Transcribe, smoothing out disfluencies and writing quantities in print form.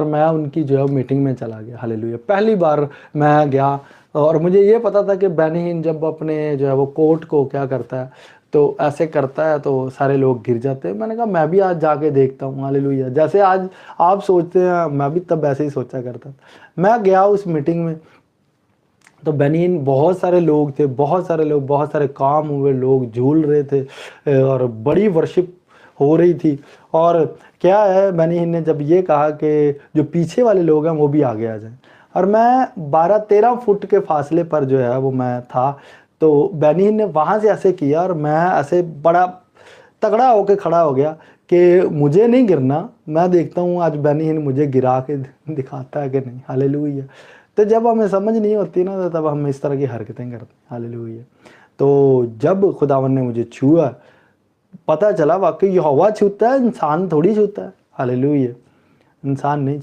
और मैं उनकी जो है मीटिंग में चला गया। हालेलुया। पहली बार मैं गया और मुझे ये पता था कि बेनी हिन जब अपने जो है वो कोट को क्या करता है तो ऐसे करता है तो सारे लोग गिर जाते हैं। मैंने कहा मैं भी आज जाके देखता हूँ। हालेलुया। जैसे आज आप सोचते हैं मैं भी तब ऐसे ही सोचा करता था। मैं गया उस मीटिंग में तो बेनिन बहुत सारे लोग थे, बहुत सारे लोग, बहुत सारे काम हुए, लोग झूल रहे थे और बड़ी वर्शिप हो रही थी। और क्या है, बेनिन ने जब ये कहा कि जो पीछे वाले लोग हैं वो भी आगे आ जाएं, और मैं 12-13 फुट के फासले पर जो है वो मैं था। तो बेनिन ने वहाँ से ऐसे किया और मैं ऐसे बड़ा तगड़ा होके खड़ा हो गया कि मुझे नहीं गिरना, मैं देखता हूँ आज बेनिन मुझे गिरा के दिखाता है कि नहीं। हालेलुया। तो जब हमें समझ नहीं होती ना तो तब हम इस तरह की हरकतें करते हैं। हालेलुया। तो जब खुदावन ने मुझे छुआ, पता चला वाकई यहोवा छूता है, इंसान थोड़ी छूता है। हालेलुया। इंसान नहीं